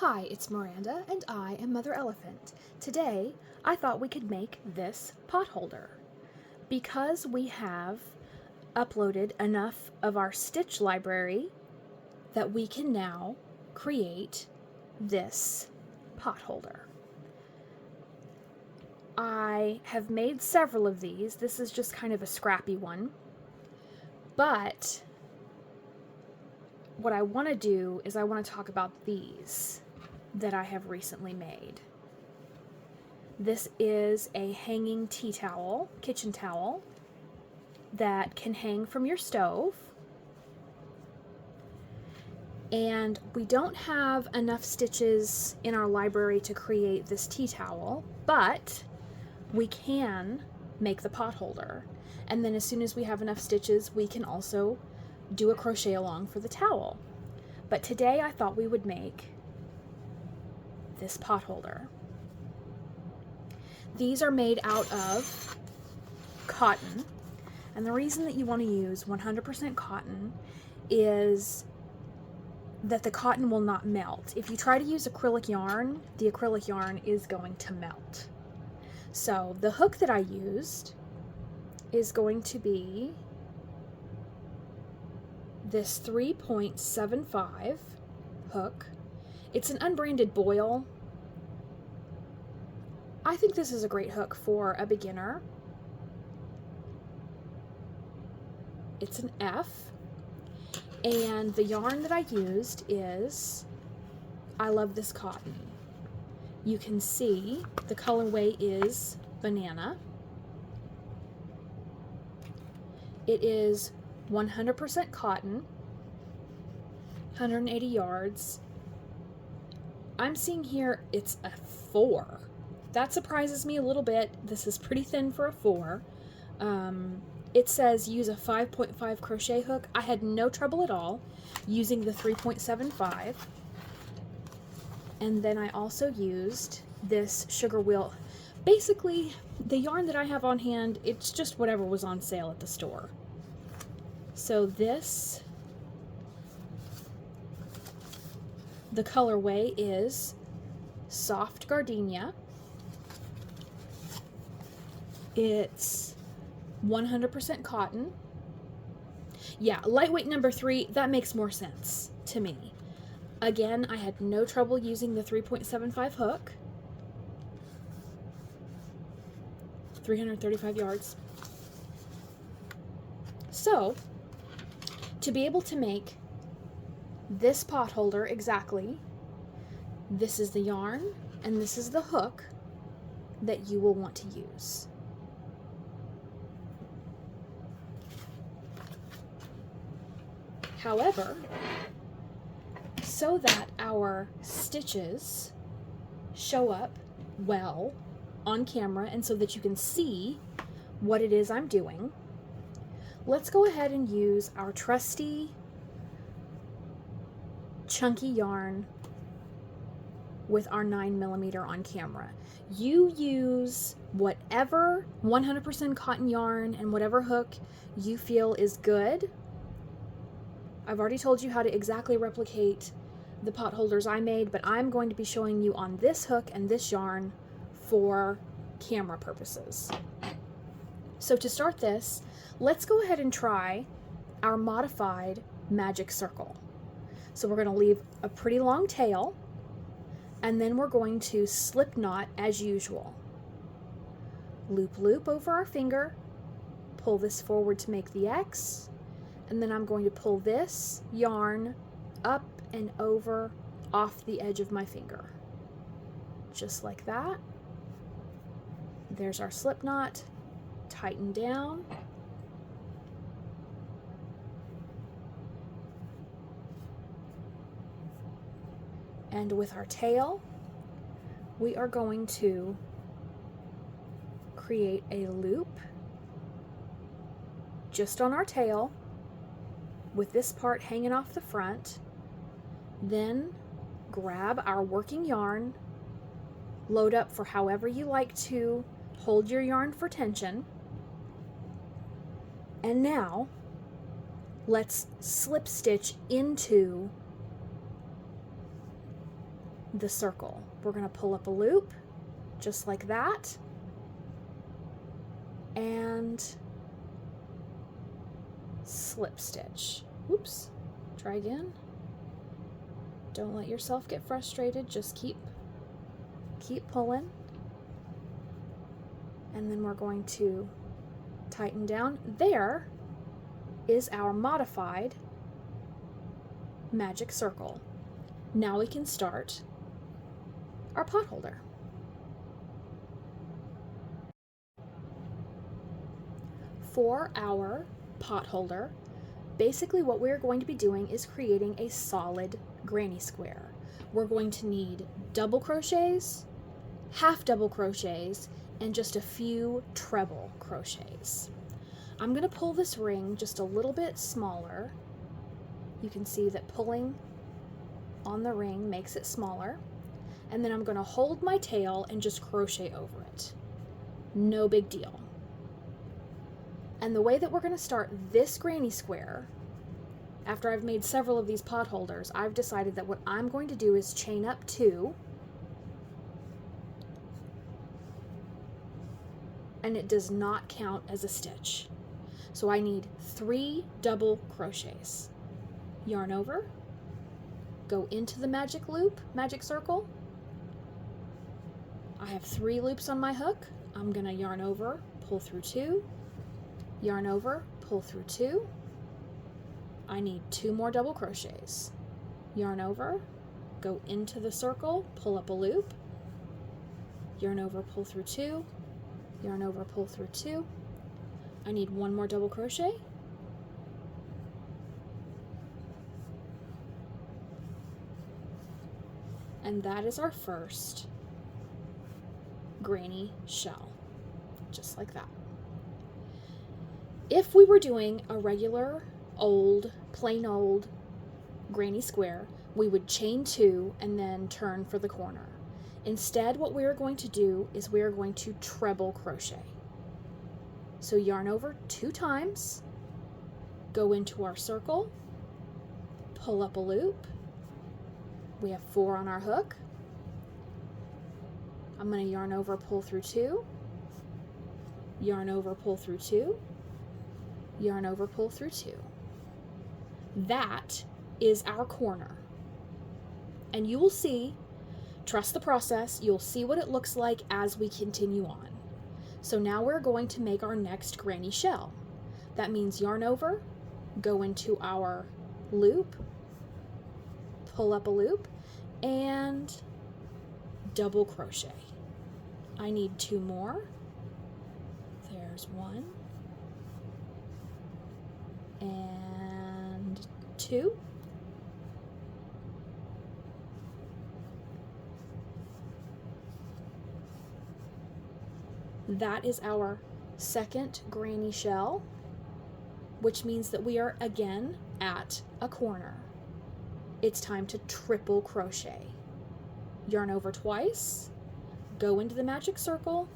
Hi, it's Miranda, and I am Mother Elephant. Today, I thought we could make this pot holder. Because we have uploaded enough of our Stitch Library that we can now create this pot holder. I have made several of these. This is just kind of a scrappy one. But what I want to do is I want to talk about these that I have recently made. This is a hanging tea towel, kitchen towel, that can hang from your stove. And we don't have enough stitches in our library to create this tea towel, but we can make the pot holder. And then as soon as we have enough stitches, we can also do a crochet along for the towel. But today I thought we would make this pot holder. These are made out of cotton, and the reason that you want to use 100% cotton is that the cotton will not melt. If you try to use acrylic yarn, the acrylic yarn is going to melt. So the hook that I used is going to be this 3.75 hook. It's an unbranded boil. I think this is a great hook for a beginner. It's an F, and the yarn that I used is I Love This Cotton. You can see the colorway is banana. It is 100% cotton, 180 yards. I'm seeing here it's a 4. That surprises me a little bit. This is pretty thin for a 4. It says use a 5.5 crochet hook. I had no trouble at all using the 3.75. And then I also used this sugar wheel. Basically, the yarn that I have on hand, it's just whatever was on sale at the store. So this, the colorway is Soft Gardenia. It's 100% cotton. Yeah, lightweight number 3, that makes more sense to me. Again, I had no trouble using the 3.75 hook. 335 yards. So, to be able to make this pot holder exactly, this is the yarn and this is the hook that you will want to use. However, so that our stitches show up well on camera and so that you can see what it is I'm doing, let's go ahead and use our trusty chunky yarn with our 9mm on camera. You use whatever 100% cotton yarn and whatever hook you feel is good. I've already told you how to exactly replicate the pot holders I made, but I'm going to be showing you on this hook and this yarn for camera purposes. So to start this, let's go ahead and try our modified magic circle. So we're going to leave a pretty long tail, and then we're going to slip knot as usual. Loop loop over our finger, pull this forward to make the X, and then I'm going to pull this yarn up and over off the edge of my finger. Just like that. There's our slip knot. Tighten down. And with our tail, we are going to create a loop just on our tail with this part hanging off the front. Then grab our working yarn, load up for however you like to hold your yarn for tension, and now let's slip stitch into the circle. We're going to pull up a loop just like that, and slip stitch. Oops, try again. Don't let yourself get frustrated, just keep pulling. And then we're going to tighten down. There is our modified magic circle. Now we can start our potholder. For our potholder, basically what we're going to be doing is creating a solid granny square. We're going to need double crochets, half double crochets, and just a few treble crochets. I'm going to pull this ring just a little bit smaller. You can see that pulling on the ring makes it smaller. And then I'm going to hold my tail and just crochet over it. No big deal. And the way that we're going to start this granny square, after I've made several of these potholders, I've decided that what I'm going to do is chain up 2, and it does not count as a stitch. So I need 3 double crochets. Yarn over, go into the magic loop, magic circle. I have 3 loops on my hook. I'm gonna yarn over, pull through 2, yarn over, pull through 2. I need 2 more double crochets. Yarn over, go into the circle, pull up a loop, yarn over, pull through 2, yarn over, pull through 2. I need 1 more double crochet. And that is our first granny shell, just like that. If we were doing a regular old, plain old granny square, we would chain 2 and then turn for the corner. Instead, what we're going to do is we're going to treble crochet. So yarn over 2 times, go into our circle, pull up a loop. We have 4 on our hook. I'm going to yarn over, pull through 2, yarn over, pull through 2, yarn over, pull through 2. That is our corner. And you will see, trust the process, you'll see what it looks like as we continue on. So now we're going to make our next granny shell. That means yarn over, go into our loop, pull up a loop, and double crochet. I need 2 more. There's 1 and 2. That is our second granny shell, which means that we are again at a corner. It's time to triple crochet. Yarn over twice, go into the magic circle,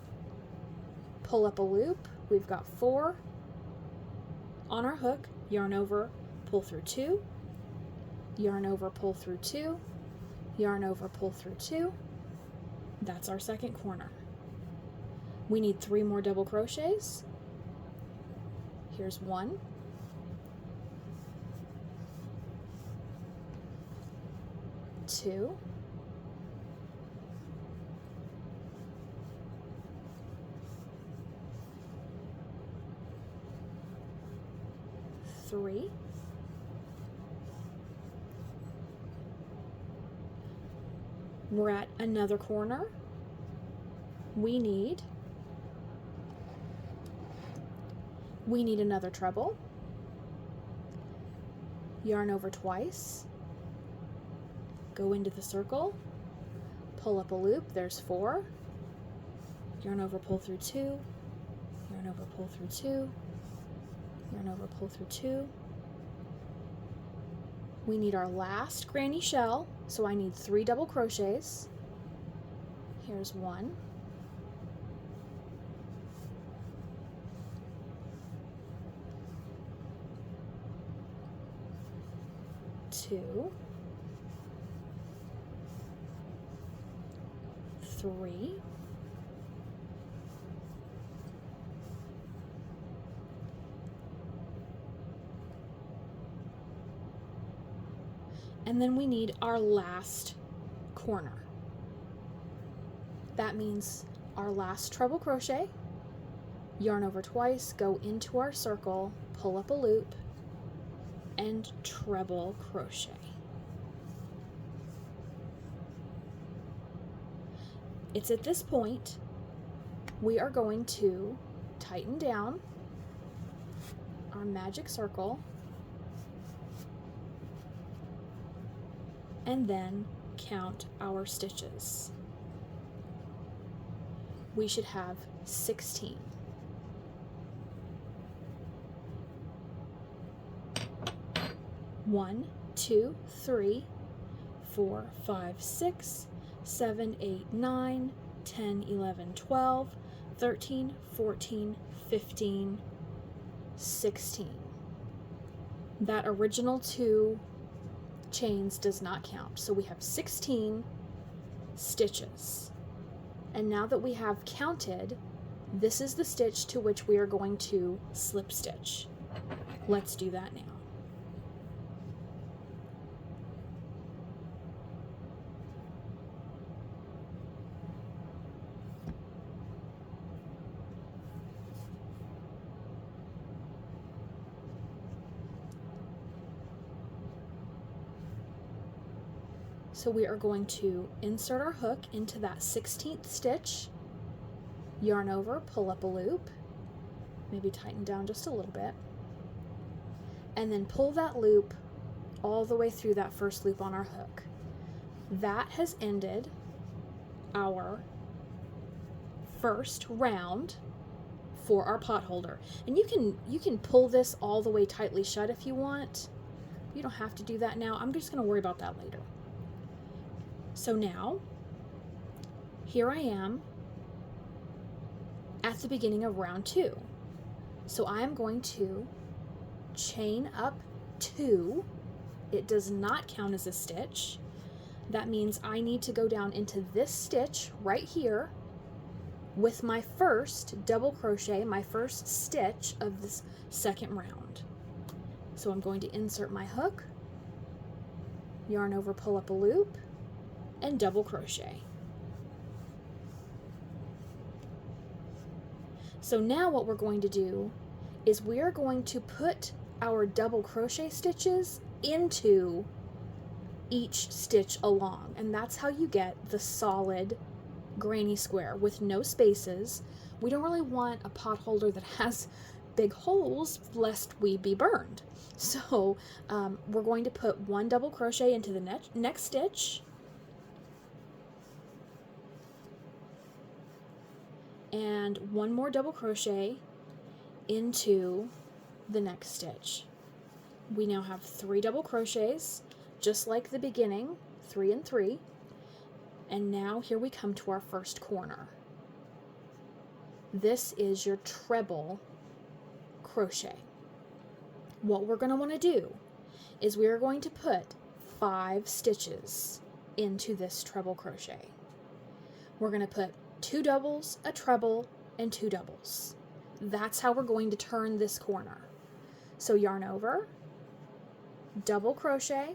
pull up a loop. We've got 4 on our hook, yarn over, pull through 2, yarn over, pull through 2, yarn over, pull through 2. That's our second corner. We need 3 more double crochets. Here's 1, 2, 3, we're at another corner. We need another treble. Yarn over twice, go into the circle, pull up a loop. There's 4, yarn over, pull through 2, yarn over, pull through 2, yarn over, pull through 2. We need our last granny shell, so I need 3 double crochets. Here's 1, 2, 3, and then we need our last corner. That means our last treble crochet, yarn over twice, go into our circle, pull up a loop, and treble crochet. It's at this point we are going to tighten down our magic circle and then count our stitches. We should have 16. One, 2, 3, 4, 5, 6, 7, 8, 9, 10, 11, 12, 13, 14, 15, 16. That original 2 chains does not count. So we have 16 stitches. And now that we have counted, this is the stitch to which we are going to slip stitch. Let's do that now. So we are going to insert our hook into that 16th stitch, yarn over, pull up a loop, maybe tighten down just a little bit, and then pull that loop all the way through that first loop on our hook. That has ended our first round for our pot holder. And you can pull this all the way tightly shut if you want. You don't have to do that now. I'm just going to worry about that later. So now, here I am at the beginning of round 2. So I am going to chain up 2. It does not count as a stitch. That means I need to go down into this stitch right here with my first double crochet, my first stitch of this second round. So I'm going to insert my hook, yarn over, pull up a loop, and double crochet. So now what we're going to do is we are going to put our double crochet stitches into each stitch along, and that's how you get the solid granny square with no spaces. We don't really want a pot holder that has big holes lest we be burned. So we're going to put one double crochet into the next stitch, and one more double crochet into the next stitch. We now have 3 double crochets, just like the beginning, 3 and 3. And now here we come to our first corner. This is your treble crochet. What we're going to want to do is we are going to put 5 stitches into this treble crochet. We're going to put 2 doubles, a treble, and 2 doubles. That's how we're going to turn this corner. So yarn over, double crochet,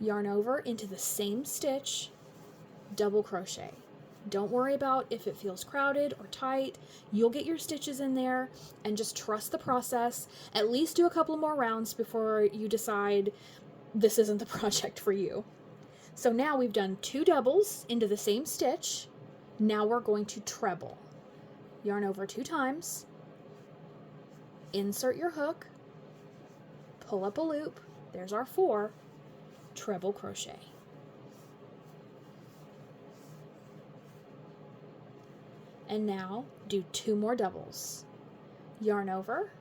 yarn over into the same stitch, double crochet. Don't worry about if it feels crowded or tight. You'll get your stitches in there, and just trust the process. At least do a couple more rounds before you decide this isn't the project for you. So now we've done 2 doubles into the same stitch. Now we're going to treble. Yarn over 2 times, insert your hook, pull up a loop, there's our 4, treble crochet. And now do 2 more doubles. Yarn over,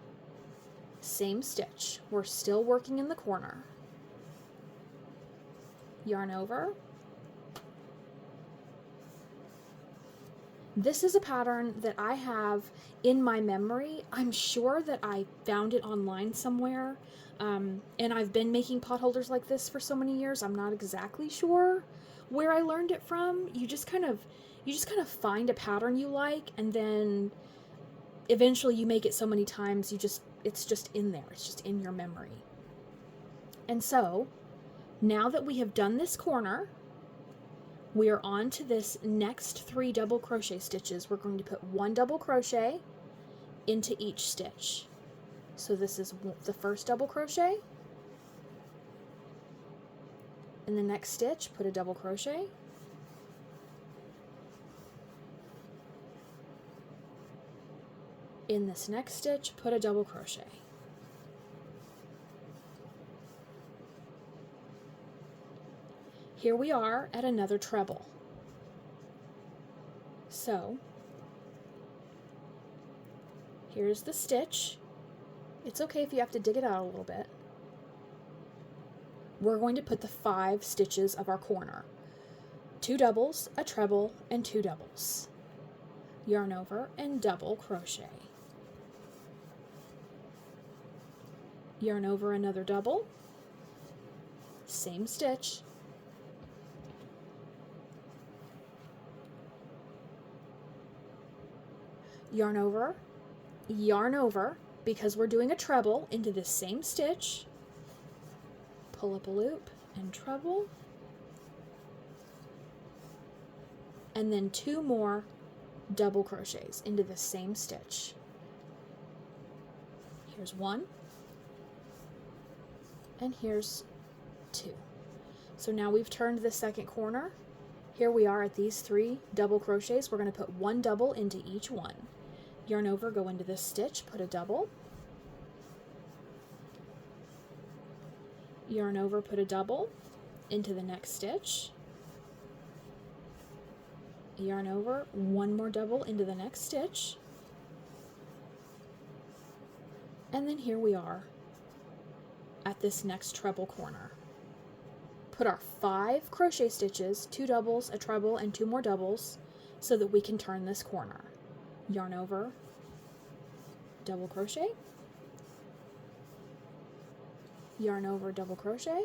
same stitch. We're still working in the corner. Yarn over. This is a pattern that I have in my memory. I'm sure that I found it online somewhere. And I've been making pot holders like this for so many years. I'm not exactly sure where I learned it from. You just kind of find a pattern you like, and then eventually you make it so many times it's just in there. It's just in your memory. And so now that we have done this corner, we are on to this next 3 double crochet stitches. We're going to put 1 double crochet into each stitch. So this is the first double crochet. In the next stitch, put a double crochet. In this next stitch, put a double crochet. Here we are at another treble. So here's the stitch. It's okay if you have to dig it out a little bit. We're going to put the 5 stitches of our corner. 2 doubles, a treble, and 2 doubles. Yarn over and double crochet. Yarn over another double. Same stitch. Yarn over, because we're doing a treble, into this same stitch. Pull up a loop and treble. And then 2 more double crochets into the same stitch. Here's 1. And here's 2. So now we've turned the second corner. Here we are at these 3 double crochets. We're going to put 1 double into each one. Yarn over, go into this stitch, put a double. Yarn over, put a double into the next stitch. Yarn over, 1 more double into the next stitch. And then here we are at this next treble corner. Put our 5 crochet stitches, 2 doubles, a treble, and 2 more doubles, so that we can turn this corner. Yarn over, double crochet, yarn over, double crochet,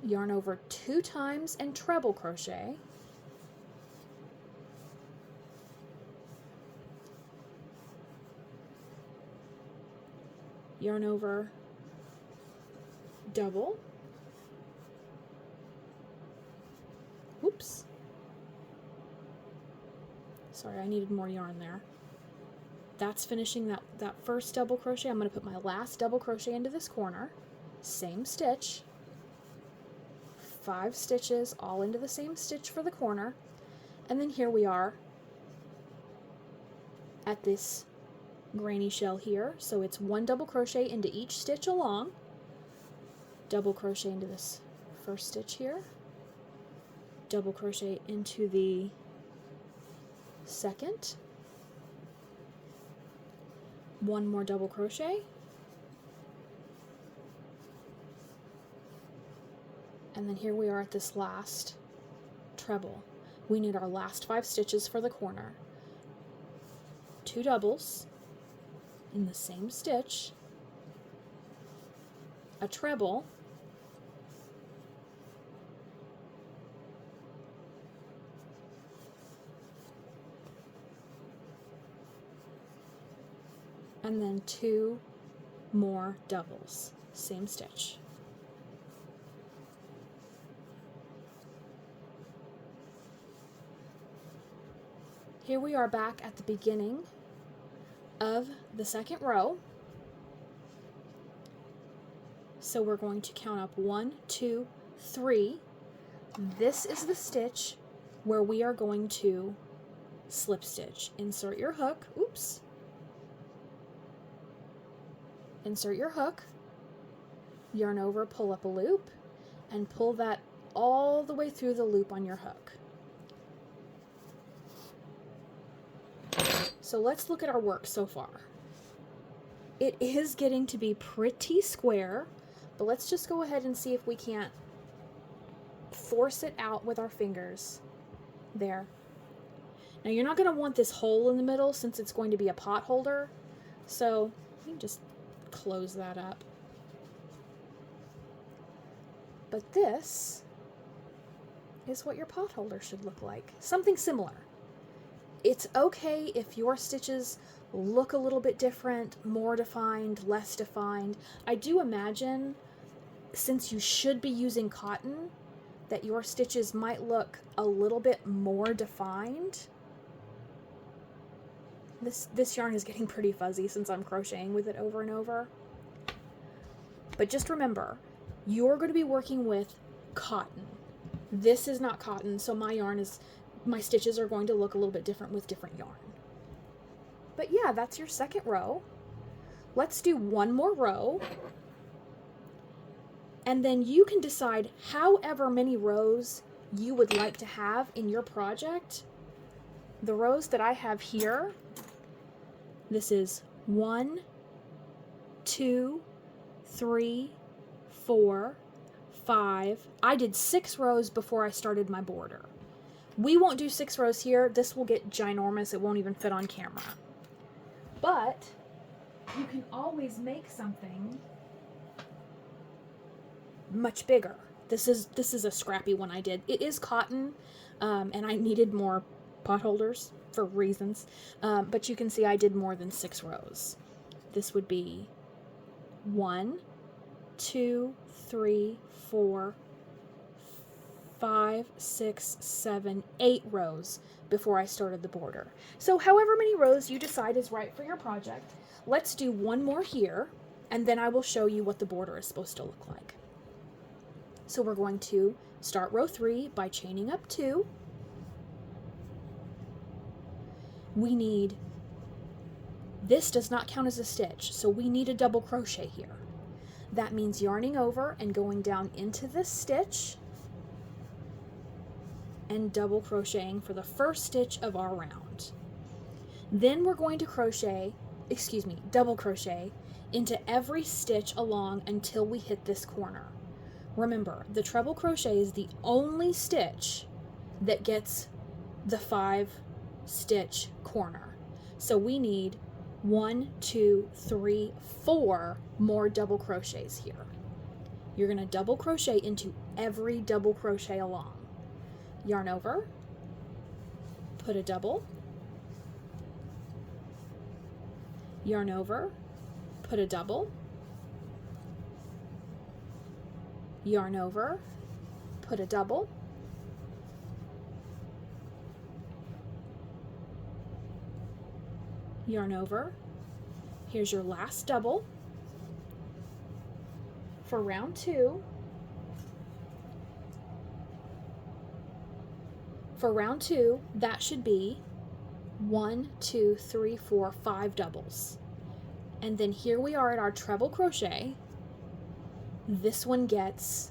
yarn over 2 times and treble crochet, yarn over, double, whoops, sorry, I needed more yarn there. That's finishing that first double crochet. I'm going to put my last double crochet into this corner, same stitch, 5 stitches all into the same stitch for the corner, and then here we are at this granny shell here. So it's 1 double crochet into each stitch along, double crochet into this first stitch here, double crochet into the second, 1 more double crochet, and then here we are at this last treble. We need our last 5 stitches for the corner. 2 doubles in the same stitch, a treble, and then 2 more doubles, same stitch. Here we are back at the beginning of the second row. So we're going to count up 1, 2, 3. This is the stitch where we are going to slip stitch. Insert your hook, oops. Insert your hook, yarn over, pull up a loop, and pull that all the way through the loop on your hook. So let's look at our work so far. It is getting to be pretty square, but let's just go ahead and see if we can't force it out with our fingers. There. Now you're not going to want this hole in the middle since it's going to be a pot holder, so you can just close that up. But this is what your potholder should look like. Something similar. It's okay if your stitches look a little bit different, more defined, less defined. I do imagine, since you should be using cotton, that your stitches might look a little bit more defined. This yarn is getting pretty fuzzy since I'm crocheting with it over and over. But just remember, you're going to be working with cotton. This is not cotton, so my stitches are going to look a little bit different with different yarn. But yeah, that's your second row. Let's do one more row. And then you can decide however many rows you would like to have in your project. The rows that I have here, this is 1, 2, 3, 4, 5. I did 6 rows before I started my border. We won't do 6 rows here. This will get ginormous. It won't even fit on camera. But you can always make something much bigger. This is a scrappy one I did. It is cotton, and I needed more potholders for reasons. But you can see I did more than 6 rows. This would be 1, 2, 3, 4, 5, 6, 7, 8 rows before I started the border. So however many rows you decide is right for your project, let's do one more here, and then I will show you what the border is supposed to look like. So we're going to start row 3 by chaining up 2. We need, this does not count as a stitch, so we need a double crochet here. That means yarning over and going down into this stitch and double crocheting for the first stitch of our round. Then we're going to double crochet into every stitch along until we hit this corner. Remember, the treble crochet is the only stitch that gets the 5 stitch corner. So we need 1, 2, 3, 4 more double crochets here. You're going to double crochet into every double crochet along. Yarn over, put a double, yarn over, put a double, yarn over, put a double, yarn over. Here's your last double. For round 2, that should be 1, 2, 3, 4, 5 doubles. And then here we are at our treble crochet. This one gets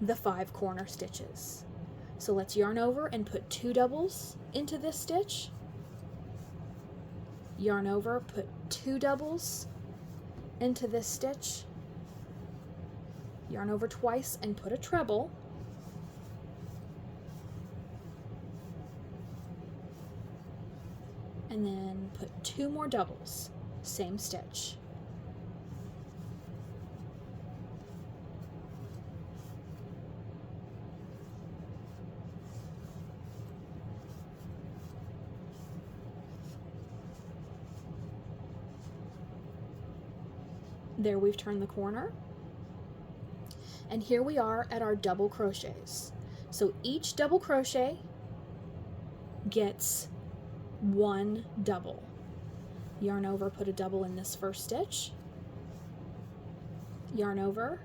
the 5 corner stitches. So let's yarn over and put 2 doubles into this stitch. Yarn over, put 2 doubles into this stitch. Yarn over twice and put a treble. And then put 2 more doubles, same stitch. There, we've turned the corner. And here we are at our double crochets. So each double crochet gets 1 double. Yarn over, put a double in this first stitch. Yarn over,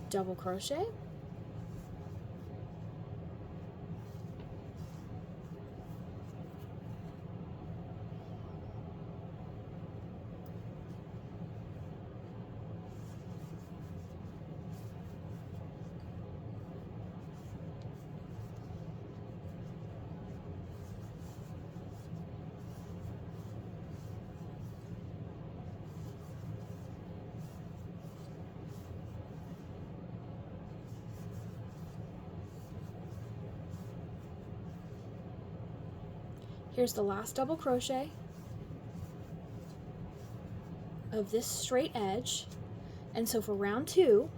double crochet. Here's the last double crochet, of this straight edge. And so for round 2,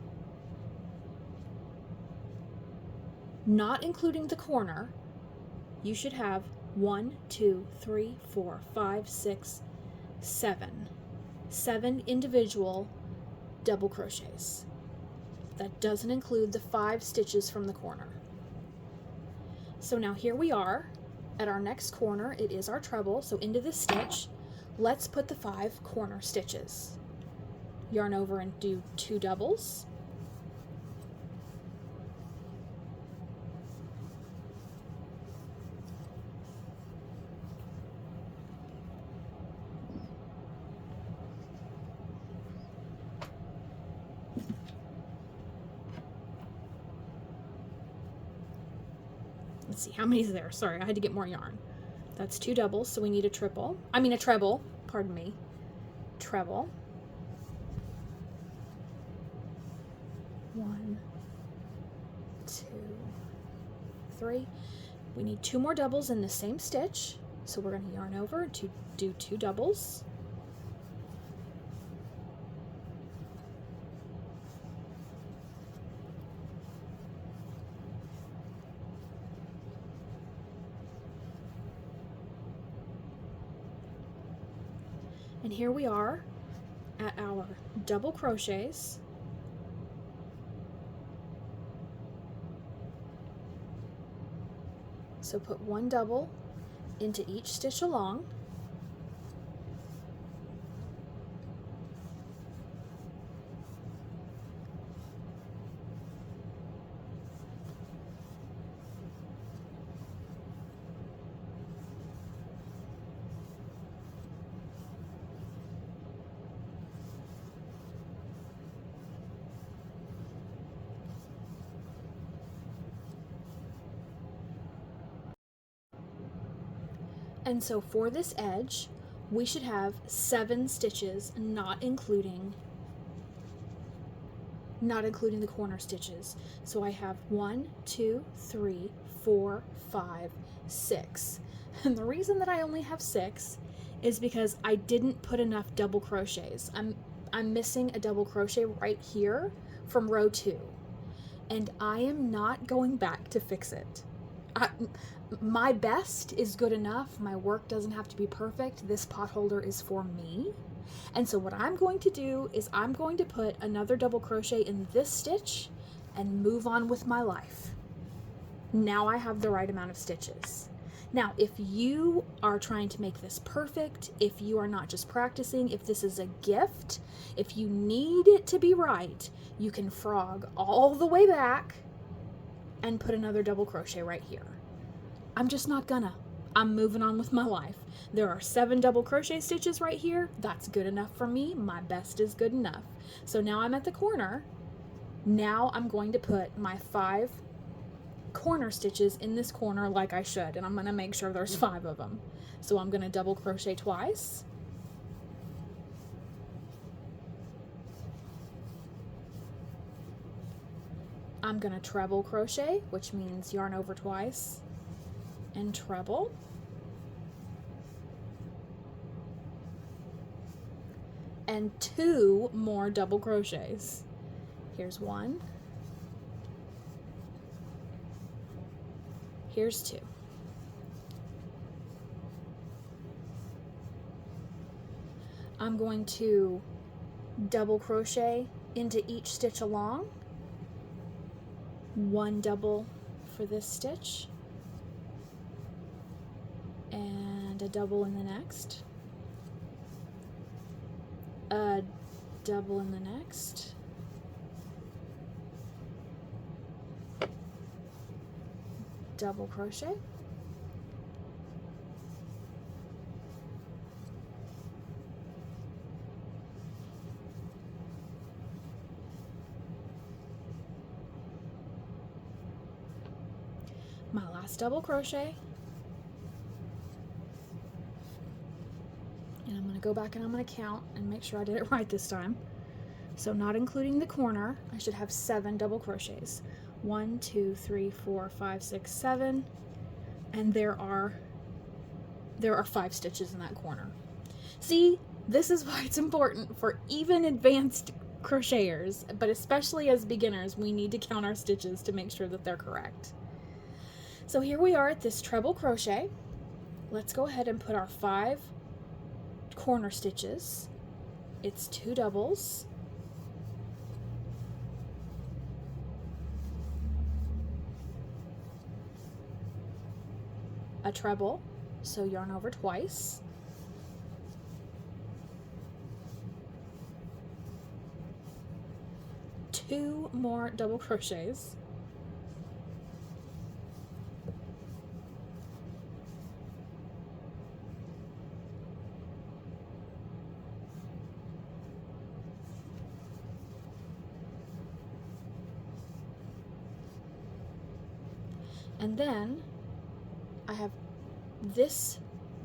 not including the corner, you should have 1, 2, 3, 4, 5, 6, 7 individual double crochets. That doesn't include the 5 stitches from the corner. So now here we are at our next corner. It is our treble, so into this stitch, let's put the 5 corner stitches. Yarn over and do 2 doubles. Let's see, how many is there? Sorry, I had to get more yarn. That's 2 doubles, so we need a treble, pardon me, treble. 1, 2, 3. We need 2 more doubles in the same stitch, so we're going to yarn over to do 2 doubles. And here we are at our double crochets. So put 1 double into each stitch along. And so for this edge, we should have 7 stitches, not including the corner stitches. So I have 1, 2, 3, 4, 5, 6. And the reason that I only have 6 is because I didn't put enough double crochets. I'm missing a double crochet right here from row 2. And I am not going back to fix it. My best is good enough. My work doesn't have to be perfect. This pot holder is for me. And so what I'm going to do is I'm going to put another double crochet in this stitch and move on with my life. Now I have the right amount of stitches. Now, if you are trying to make this perfect, if you are not just practicing, if this is a gift, if you need it to be right, you can frog all the way back and put another double crochet right here. I'm just not gonna. I'm moving on with my life. There are 7 double crochet stitches right here. That's good enough for me. My best is good enough. So now I'm at the corner. Now I'm going to put my 5 corner stitches in this corner like I should, and I'm going to make sure there's 5 of them. So I'm going to double crochet twice. I'm going to treble crochet, which means yarn over twice and treble. And 2 more double crochets. Here's 1. Here's 2. I'm going to double crochet into each stitch along. 1 double for this stitch and a double in the next, a double in the next, double crochet, my last double crochet, and I'm going to go back and I'm going to count and make sure I did it right this time. So not including the corner, I should have 7 double crochets. 1, 2, 3, 4, 5, 6, 7, and there are 5 stitches in that corner. See, This is why it's important for even advanced crocheters, but especially as beginners, we need to count our stitches to make sure that they're correct. So here we are at this treble crochet. Let's go ahead and put our 5 corner stitches. It's 2 doubles. A treble, so yarn over twice. Two more double crochets. And then I have this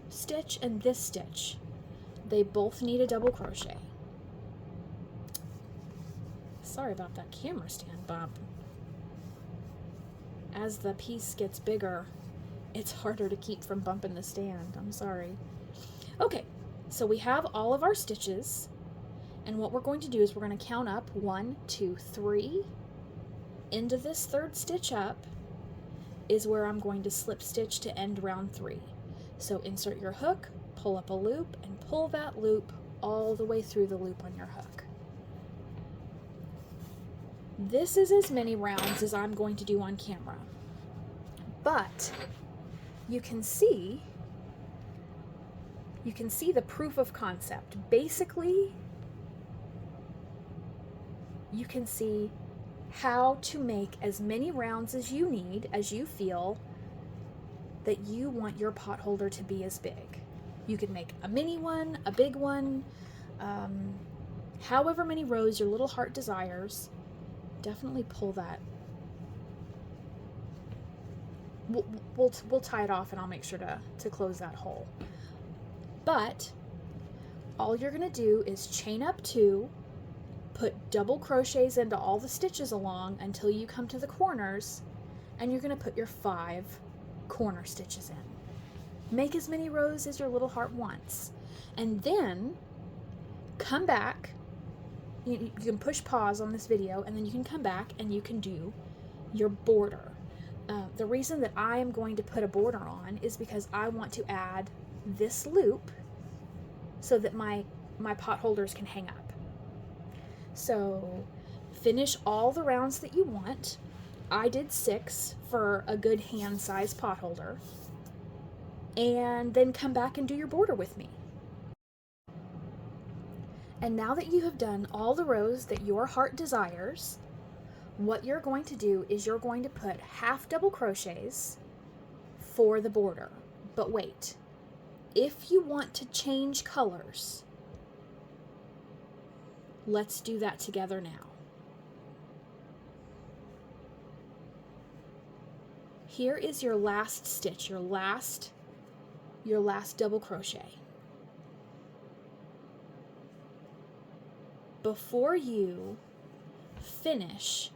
stitch and this stitch. They both need a double crochet. Sorry about that camera stand bump. As the piece gets bigger, it's harder to keep from bumping the stand. I'm sorry. Okay, so we have all of our stitches, and what we're going to do is we're going to count up 1, 2, 3. Into this 3rd stitch up is where I'm going to slip stitch to end round 3. So insert your hook, pull up a loop, and pull that loop all the way through the loop on your hook. This is as many rounds as I'm going to do on camera, but you can see the proof of concept. Basically, you can see how to make as many rounds as you need, as you feel that you want your pot holder to be as big. You can make a mini one, a big one, however many rows your little heart desires. Definitely pull that. We'll tie it off and I'll make sure to close that hole. But all you're going to do is chain up 2, put double crochets into all the stitches along until you come to the corners, and you're going to put your 5 corner stitches in. Make as many rows as your little heart wants, and then come back. You can push pause on this video, and then you can come back and you can do your border. The reason that I am going to put a border on is because I want to add this loop so that my pot holders can hang up. So finish all the rounds that you want. I did 6 for a good hand-sized pot holder. And then come back and do your border with me. And now that you have done all the rows that your heart desires, what you're going to do is you're going to put half double crochets for the border. But wait, if you want to change colors, let's do that together now. Here is your last stitch, your last double crochet. Before you finish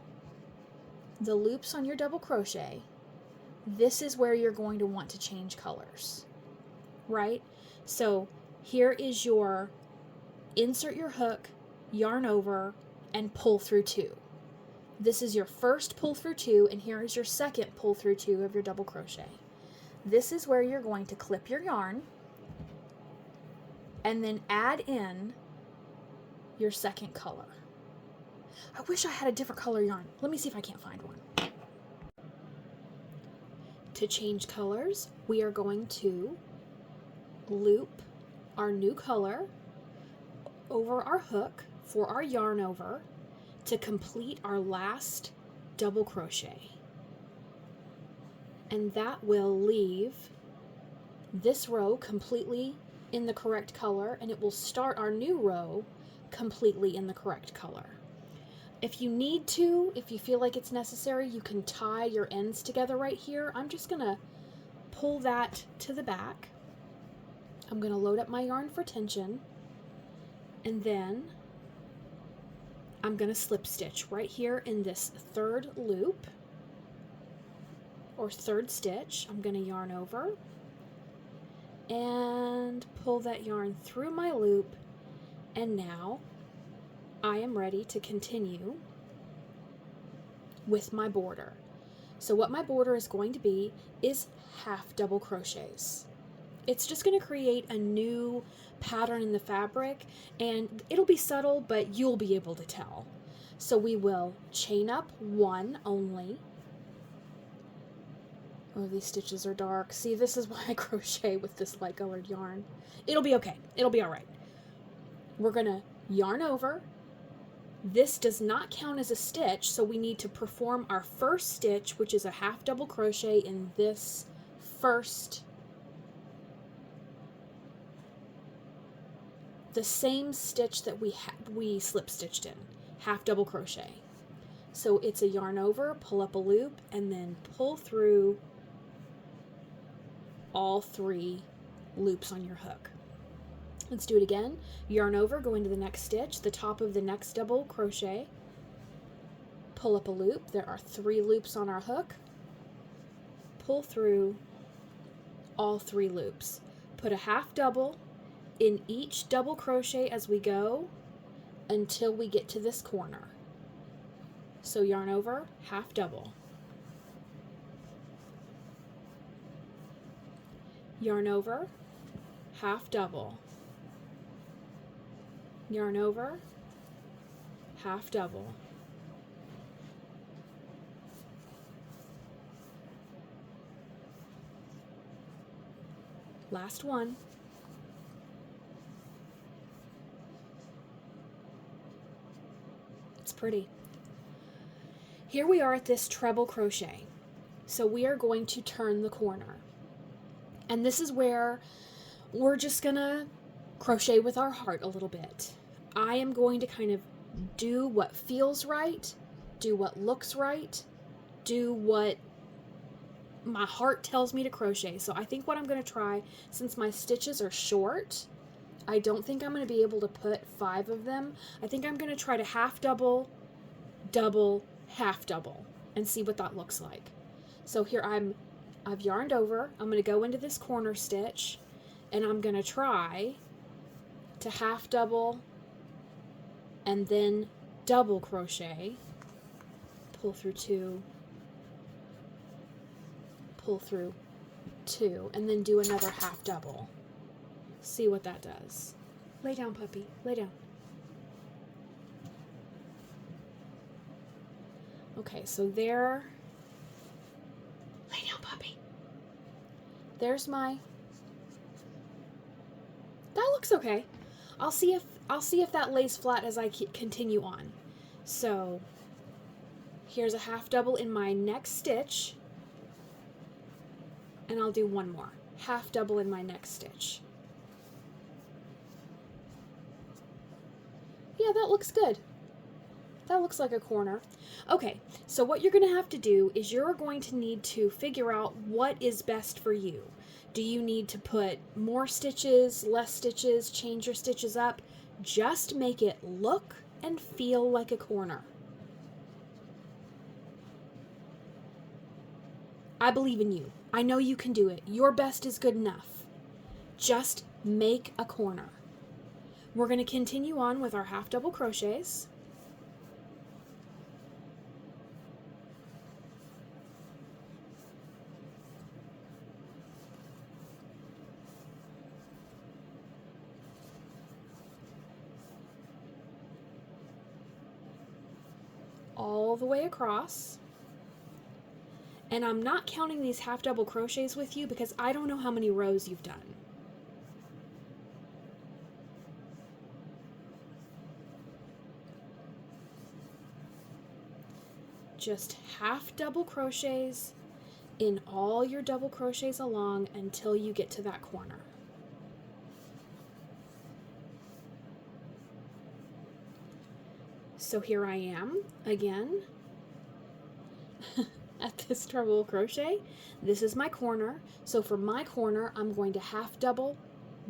the loops on your double crochet, this is where you're going to want to change colors, right? So here is your insert your hook, yarn over, and pull through 2. This is your first pull through 2, and here is your second pull through 2 of your double crochet. This is where you're going to clip your yarn and then add in your second color. I wish I had a different color yarn. Let me see if I can't find one. To change colors, we are going to loop our new color over our hook for our yarn over to complete our last double crochet. And that will leave this row completely in the correct color, and it will start our new row completely in the correct color. If you need to, if you feel like it's necessary, you can tie your ends together right here. I'm just gonna pull that to the back. I'm gonna load up my yarn for tension, and then I'm gonna slip stitch right here in this 3rd loop or 3rd stitch. I'm gonna yarn over and pull that yarn through my loop And now I am ready to continue with my border. So what my border is going to be is half double crochets. It's just going to create a new pattern in the fabric, and it'll be subtle, but you'll be able to tell. So we will chain up one only. Oh, these stitches are dark. See, this is why I crochet with this light colored yarn. It'll be okay. It'll be all right. We're going to yarn over. This does not count as a stitch, so we need to perform our first stitch, which is a half double crochet in this first, the same stitch that we slip stitched in, half double crochet. So it's a yarn over, pull up a loop, and then pull through all 3 loops on your hook. Let's do it again. Yarn over, go into the next stitch, the top of the next double crochet, pull up a loop. There are 3 loops on our hook. Pull through all 3 loops. Put a half double in each double crochet as we go until we get to this corner. So yarn over, half double. Yarn over, half double. Yarn over, half double. Last one. It's pretty. Here we are at this treble crochet. So we are going to turn the corner. And this is where we're just gonna crochet with our heart a little bit. I am going to kind of do what feels right, do what looks right, do what my heart tells me to crochet. So I think what I'm going to try, since my stitches are short, I don't think I'm going to be able to put 5 of them. I think I'm going to try to half double, double, half double, and see what that looks like. So here I've yarned over. I'm going to go into this corner stitch, and I'm going to try to half double and then double crochet, pull through 2, pull through 2, and then do another half double. See what that does. Lay down, puppy, lay down. Okay, so there, lay down, puppy. There's my, that looks okay. I'll see if that lays flat as I continue on. So here's a half double in my next stitch, and I'll do one more half double in my next stitch. Yeah, that looks good. That looks like a corner. Okay, so what you're going to have to do is you're going to need to figure out what is best for you. Do you need to put more stitches, less stitches, change your stitches up? Just make it look and feel like a corner. I believe in you. I know you can do it. Your best is good enough. Just make a corner. We're going to continue on with our half double crochets. All the way across. And I'm not counting these half double crochets with you because I don't know how many rows you've done. Just half double crochets in all your double crochets along until you get to that corner. So here I am again at this treble crochet. This is my corner. So for my corner, I'm going to half double,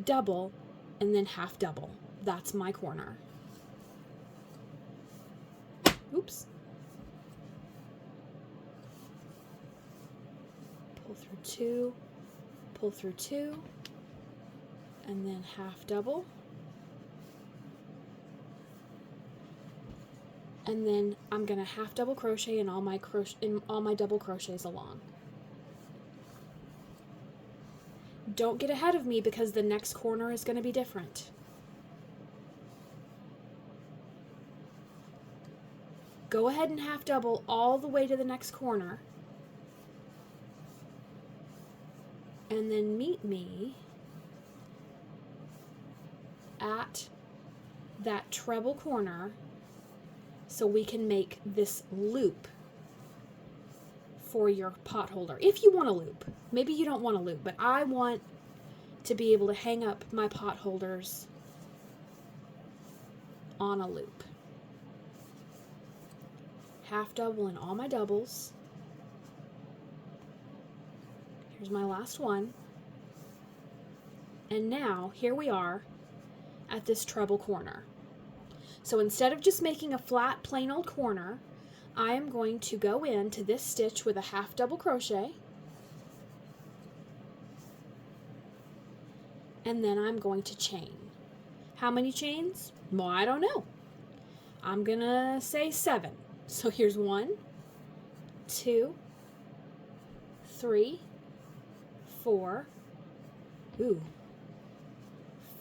double, and then half double. That's my corner. Oops. Pull through 2, pull through 2, and then half double, And then I'm going to half double crochet in all my double crochets along. Don't get ahead of me because the next corner is going to be different. Go ahead and half double all the way to the next corner. And then meet me at that treble corner so we can make this loop for your pot holder. If you want a loop. Maybe you don't want a loop, but I want to be able to hang up my pot holders on a loop. Half double in all my doubles. Here's my last one. And now, here we are at this treble corner. So instead of just making a flat, plain old corner, I am going to go into this stitch with a half double crochet. And then I'm going to chain. How many chains? Well, I don't know. I'm gonna say 7. So here's 1, 2, 3, 4,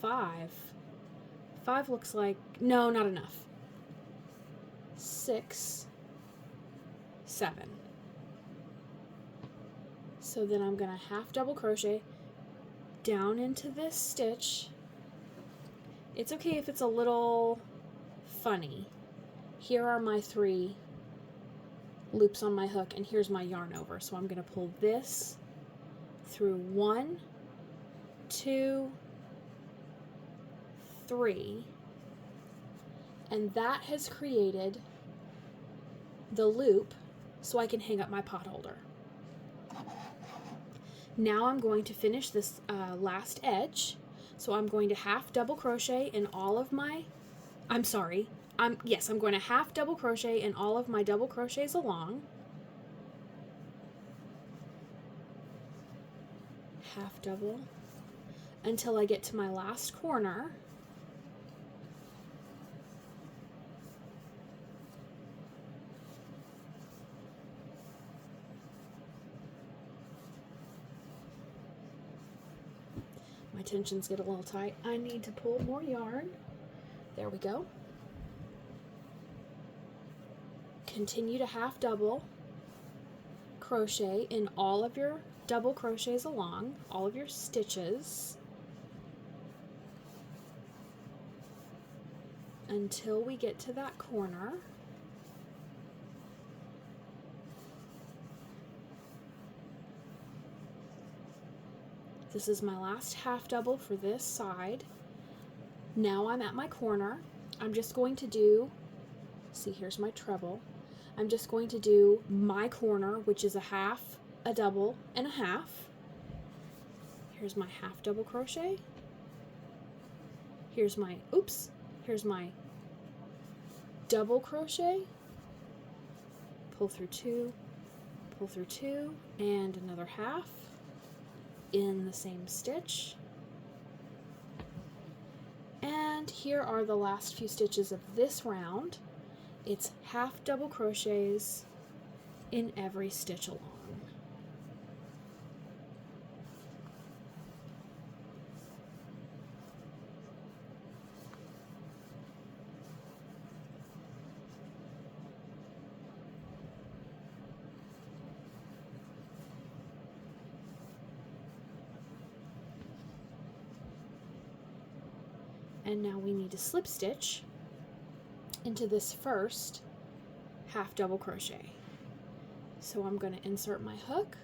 5. 5 looks like, no, not enough. 6, 7. So then I'm gonna half double crochet down into this stitch. It's okay if it's a little funny. Here are my 3 loops on my hook, and here's my yarn over. So I'm going to pull this through 1, 2, 3, and that has created the loop so I can hang up my pot holder. Now I'm going to finish this last edge. So I'm going to half double crochet in all of my, I'm going to half double crochet in all of my double crochets along. Half double until I get to my last corner. My tensions get a little tight. I need to pull more yarn. There we go. Continue to half double crochet in all of your double crochets along, all of your stitches, until we get to that corner. This is my last half double for this side. Now I'm at my corner. I'm just going to do, see, here's my treble. I'm just going to do my corner, which is a half, a double, and a half. Here's my half double crochet. Here's my double crochet. Pull through 2, and another half in the same stitch. And here are the last few stitches of this round. It's half double crochets in every stitch along. And now we need to slip stitch into this first half double crochet. So I'm going to insert my hook.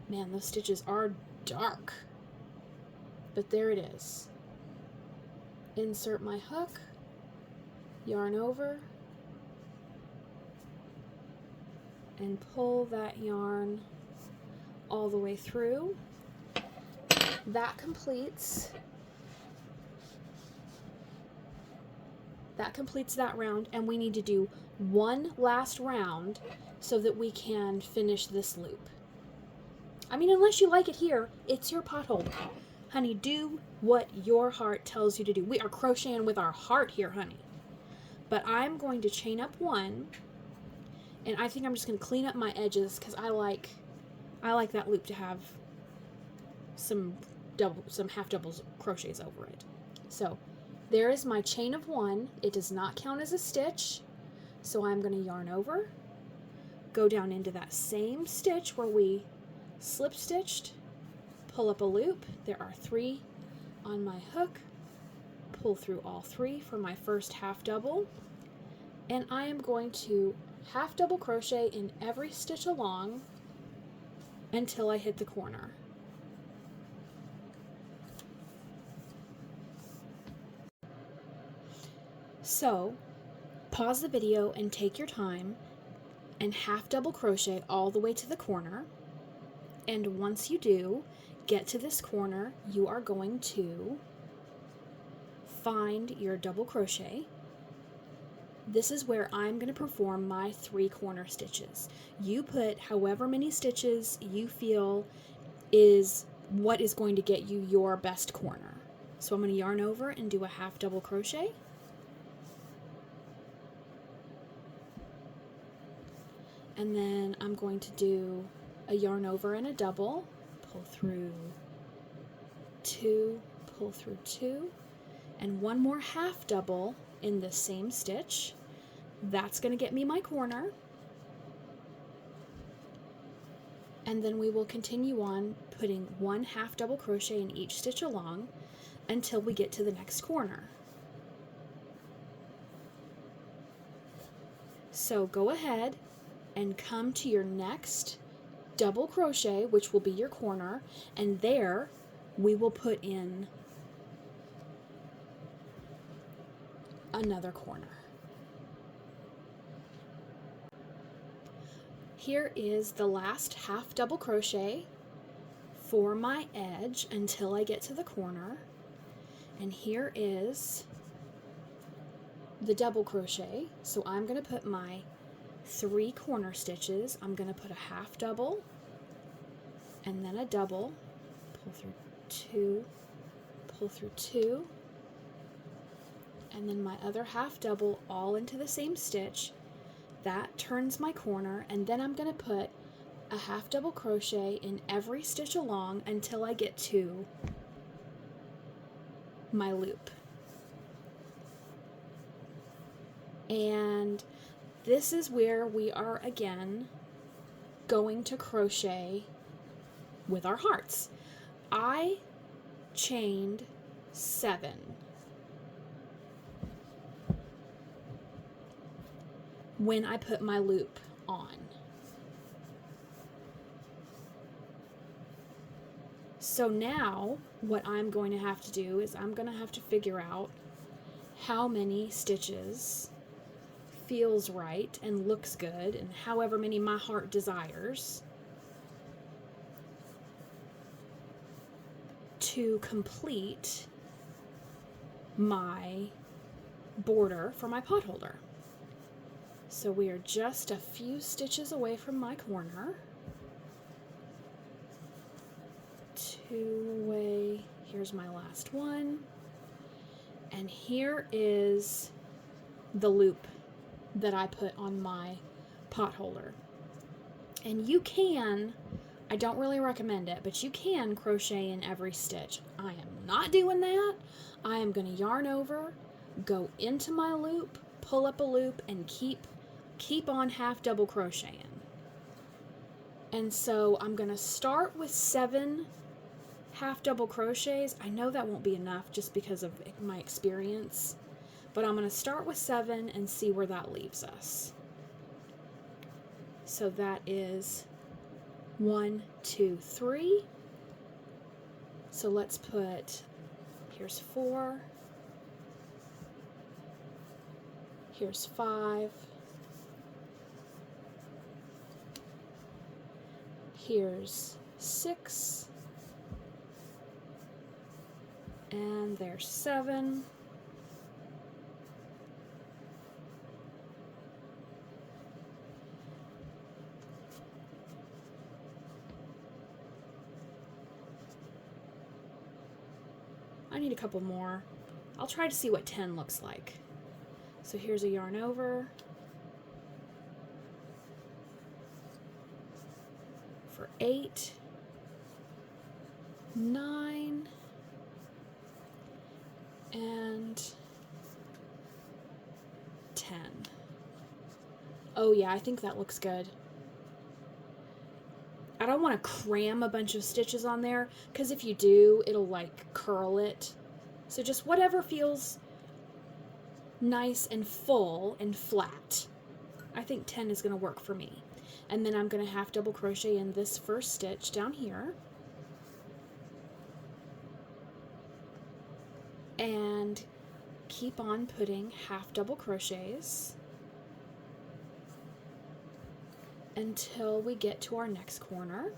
Man, those stitches are dark, but there it is. Insert my hook, yarn over, and pull that yarn all the way through. That completes that round, and we need to do one last round so that we can finish this loop. I mean, unless you like it here, it's your pot holder. Honey, do what your heart tells you to do. We are crocheting with our heart here, honey. But I'm going to chain up one, and I think I'm just going to clean up my edges because I like that loop to have some half doubles crochets over it. So there is my chain of one. It does not count as a stitch, so I'm going to yarn over, go down into that same stitch where we slip stitched, pull up a loop. There are 3 on my hook, pull through all 3 for my first half double, and I am going to half double crochet in every stitch along until I hit the corner. So pause the video and take your time and half double crochet all the way to the corner, and once you do get to this corner, you are going to find your double crochet. This is where I'm going to perform my 3 corner stitches. You put however many stitches you feel is what is going to get you your best corner. So I'm going to yarn over and do a half double crochet. And then I'm going to do a yarn over and a double, pull through 2, pull through 2, and one more half double in the same stitch. That's going to get me my corner. And then we will continue on putting 1 half double crochet in each stitch along until we get to the next corner. So go ahead and come to your next double crochet, which will be your corner, and there we will put in another corner. Here is the last half double crochet for my edge until I get to the corner, and here is the double crochet. So I'm going to put my 3 corner stitches. I'm going to put a half double and then a double, pull through 2, pull through 2, and then my other half double all into the same stitch. That turns my corner, and then I'm going to put a half double crochet in every stitch along until I get to my loop. And this is where we are again going to crochet with our hearts. I chained 7. When I put my loop on. So now what I'm going to have to do is I'm going to have to figure out how many stitches feels right and looks good, and however many my heart desires, to complete my border for my potholder. So we are just a few stitches away from my corner. 2 away. Here's my last one. And here is the loop that I put on my potholder. And you can, I don't really recommend it, but you can crochet in every stitch. I am not doing that. I am going to yarn over, go into my loop, pull up a loop, and keep on half double crocheting. And so I'm going to start with 7 half double crochets. I know that won't be enough just because of my experience, but I'm going to start with 7 and see where that leaves us. So that is 1, 2, 3. So let's put, here's 4, here's 5, here's 6, and there's 7, I need a couple more. I'll try to see what 10 looks like. So here's a yarn over for 8, 9, and 10. Oh yeah, I think that looks good. I don't want to cram a bunch of stitches on there, because if you do, it'll like curl it. So just whatever feels nice and full and flat. I think 10 is going to work for me. And then I'm going to half double crochet in this first stitch down here. And keep on putting half double crochets until we get to our next corner.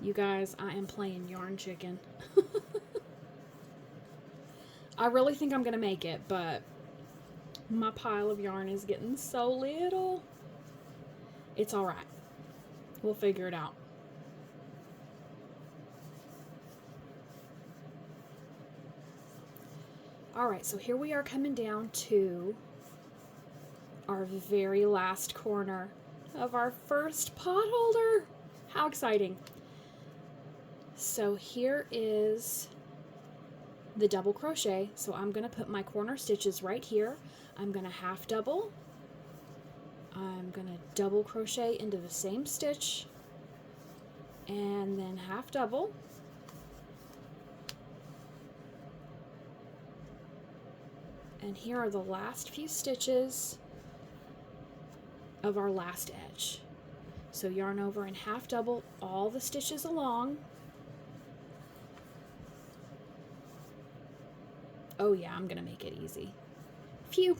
You guys, I am playing yarn chicken. I really think I'm gonna make it, but my pile of yarn is getting so little. It's all right. We'll figure it out. All right, so here we are coming down to our very last corner of our first pot holder. How exciting. So here is the double crochet. So I'm going to put my corner stitches right here. I'm going to half double. I'm going to double crochet into the same stitch and then half double. And here are the last few stitches of our last edge. So yarn over and half double all the stitches along. Oh yeah, I'm gonna make it easy. Phew.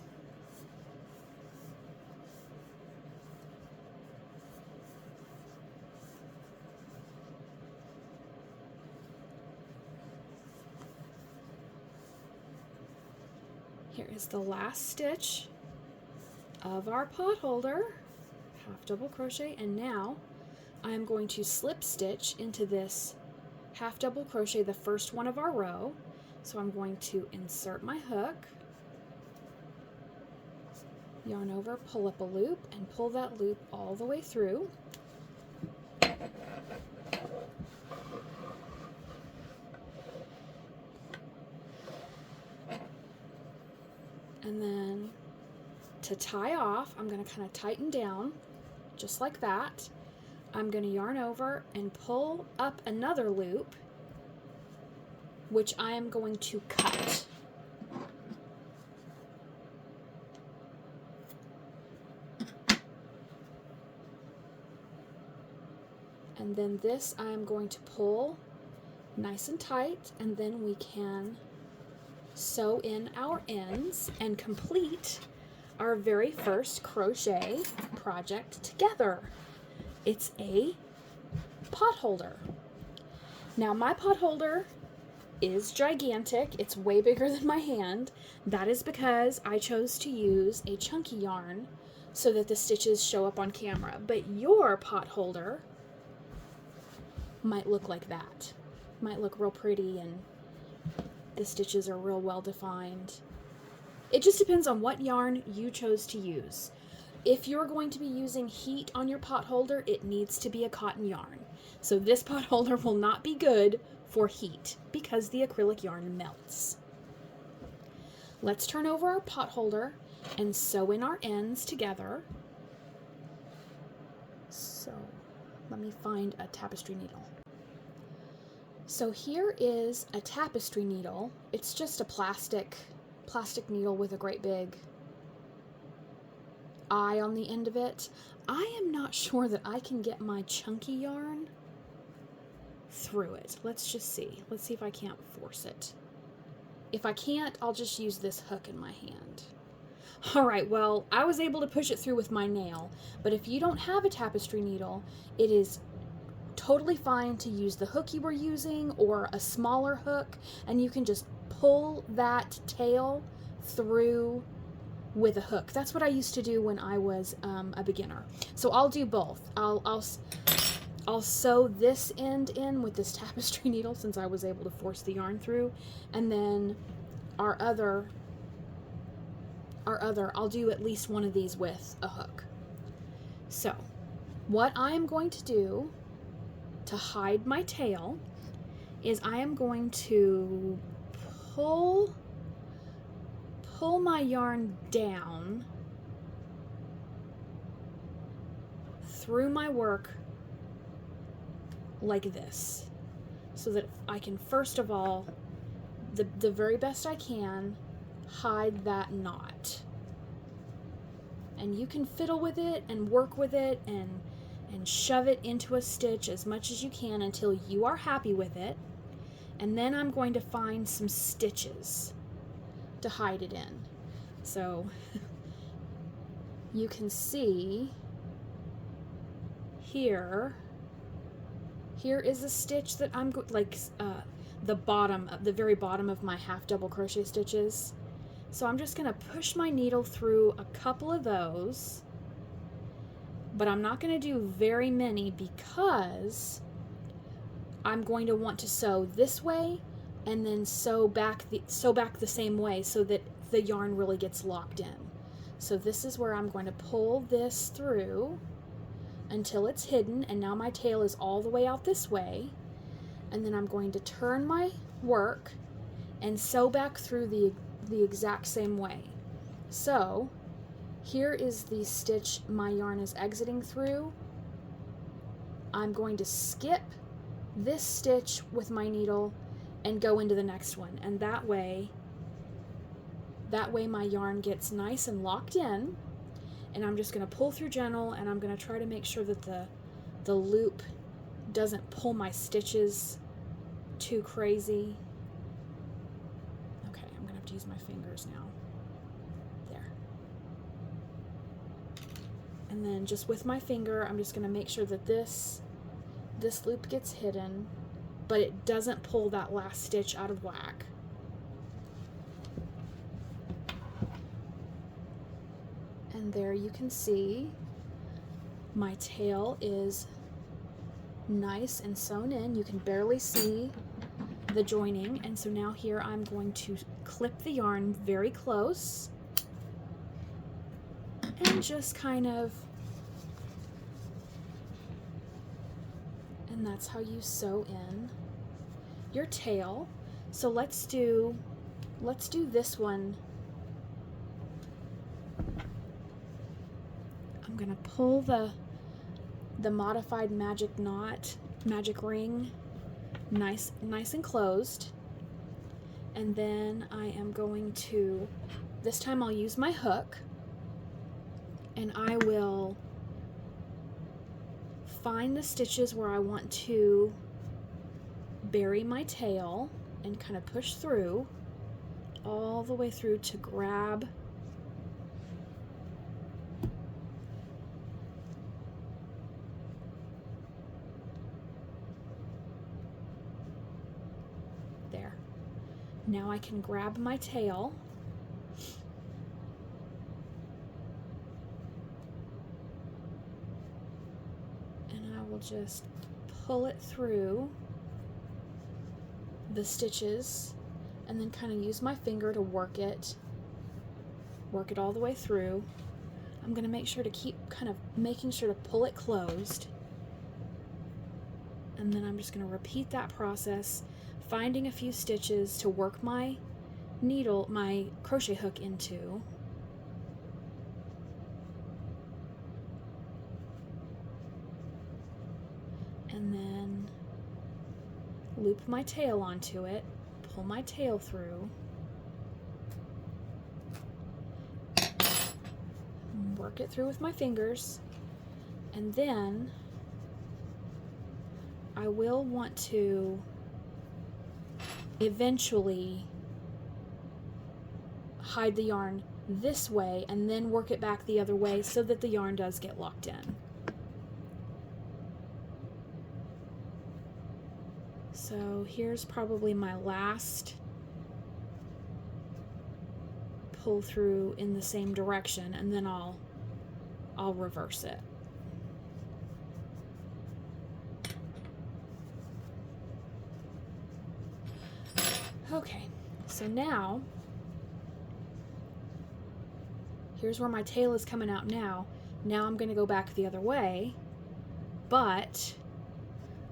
Here is the last stitch of our pot holder, half double crochet, and now I'm going to slip stitch into this half double crochet, the first one of our row. So I'm going to insert my hook, yarn over, pull up a loop, and pull that loop all the way through. And then to tie off, I'm going to kind of tighten down, just like that. I'm going to yarn over and pull up another loop, which I am going to cut. And then this I am going to pull nice and tight, and then we can sew in our ends and complete our very first crochet project together. It's a pot holder. Now my pot holder is gigantic. It's way bigger than my hand. That is because I chose to use a chunky yarn so that the stitches show up on camera. But your pot holder might look like that. Might look real pretty and the stitches are real well defined. It just depends on what yarn you chose to use. If you're going to be using heat on your pot holder, it needs to be a cotton yarn. So this pot holder will not be good for heat because the acrylic yarn melts. Let's turn over our pot holder and sew in our ends together. So let me find a tapestry needle. So here is a tapestry needle. It's just a plastic needle with a great big eye on the end of it. I am not sure that I can get my chunky yarn through it. Let's just see. Let's see if I can't force it. If I can't, I'll just use this hook in my hand. All right, well, I was able to push it through with my nail, but if you don't have a tapestry needle, it is totally fine to use the hook you were using or a smaller hook, and you can just pull that tail through with a hook. That's what I used to do when I was a beginner. So I'll do both. I'll sew this end in with this tapestry needle since I was able to force the yarn through, and then our other I'll do at least one of these with a hook. So what I am going to do to hide my tail is I am going to pull my yarn down through my work like this, so that I can, first of all, the very best I can, hide that knot. And you can fiddle with it and work with it and shove it into a stitch as much as you can until you are happy with it. And then I'm going to find some stitches to hide it in. So you can see here is a stitch that I'm the very bottom of my half double crochet stitches. So I'm just going to push my needle through a couple of those, but I'm not going to do very many because I'm going to want to sew this way and then sew back the same way so that the yarn really gets locked in. So this is where I'm going to pull this through until it's hidden, and now my tail is all the way out this way, and then I'm going to turn my work and sew back through the exact same way. So here is the stitch my yarn is exiting through. I'm going to skip this stitch with my needle and go into the next one, and that way my yarn gets nice and locked in. And I'm just going to pull through gentle, and I'm going to try to make sure that the loop doesn't pull my stitches too crazy. Okay, I'm going to have to use my fingers now. There. And then just with my finger, I'm just going to make sure that this loop gets hidden, but it doesn't pull that last stitch out of whack. And there you can see my tail is nice and sewn in. You can barely see the joining. And so now here I'm going to clip the yarn very close and just kind of, and that's how you sew in your tail. So let's do this one. I'm going to pull the modified magic ring nice and closed, and then I am going to, this time I'll use my hook, and I will find the stitches where I want to bury my tail and kind of push through all the way through to grab there. Now I can grab my tail and I will just pull it through the stitches and then kind of use my finger to work it all the way through. I'm going to make sure to keep kind of making sure to pull it closed, and then I'm just going to repeat that process, finding a few stitches to work my crochet hook into. And then loop my tail onto it, pull my tail through, work it through with my fingers, and then I will want to eventually hide the yarn this way and then work it back the other way so that the yarn does get locked in. So here's probably my last pull through in the same direction, and then I'll reverse it. So now, here's where my tail is coming out now. Now I'm going to go back the other way, but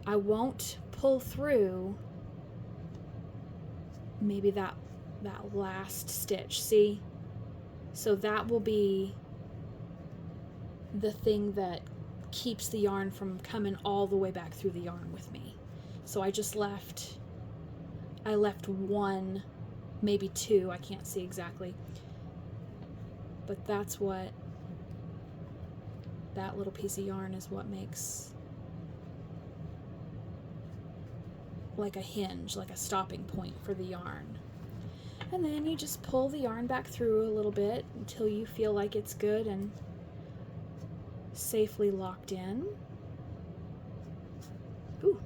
I won't pull through maybe that last stitch. See? So that will be the thing that keeps the yarn from coming all the way back through the yarn with me. So I left one, maybe two, I can't see exactly. But that's what, that little piece of yarn is what makes like a hinge, like a stopping point for the yarn. And then you just pull the yarn back through a little bit until you feel like it's good and safely locked in. Ooh.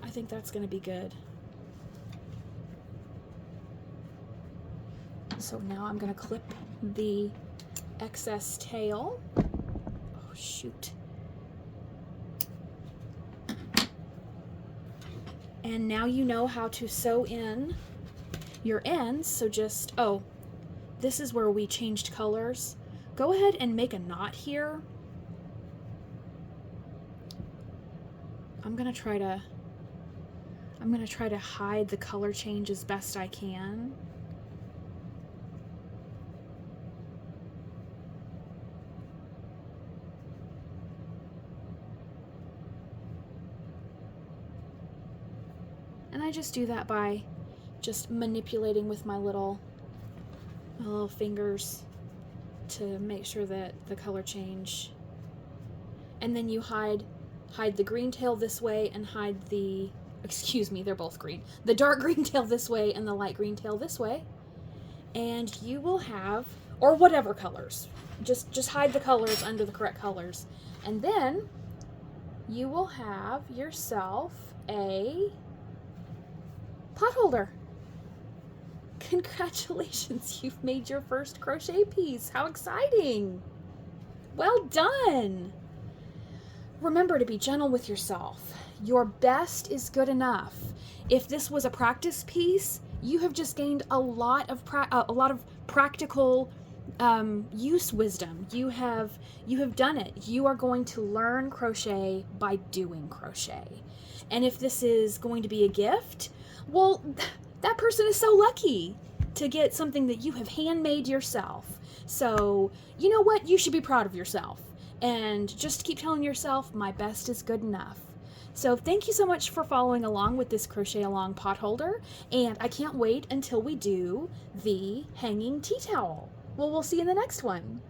I think that's going to be good. So now I'm going to clip the excess tail. Oh, shoot. And now you know how to sew in your ends. So just, oh, this is where we changed colors. Go ahead and make a knot here. I'm gonna try to hide the color change as best I can. And I just do that by just manipulating with my little fingers to make sure that the color change. And then you hide the green tail this way and hide the, excuse me, they're both green. The dark green tail this way and the light green tail this way. And you will have, or whatever colors, just hide the colors under the correct colors. And then you will have yourself a potholder. Congratulations, you've made your first crochet piece. How exciting! Well done! Remember to be gentle with yourself. Your best is good enough. If this was a practice piece, you have just gained a lot of practical use wisdom. You have done it. You are going to learn crochet by doing crochet. And if this is going to be a gift, well, that person is so lucky to get something that you have handmade yourself. So, you know what? You should be proud of yourself. And just keep telling yourself, my best is good enough. So thank you so much for following along with this Crochet Along potholder. And I can't wait until we do the hanging tea towel. Well, we'll see you in the next one.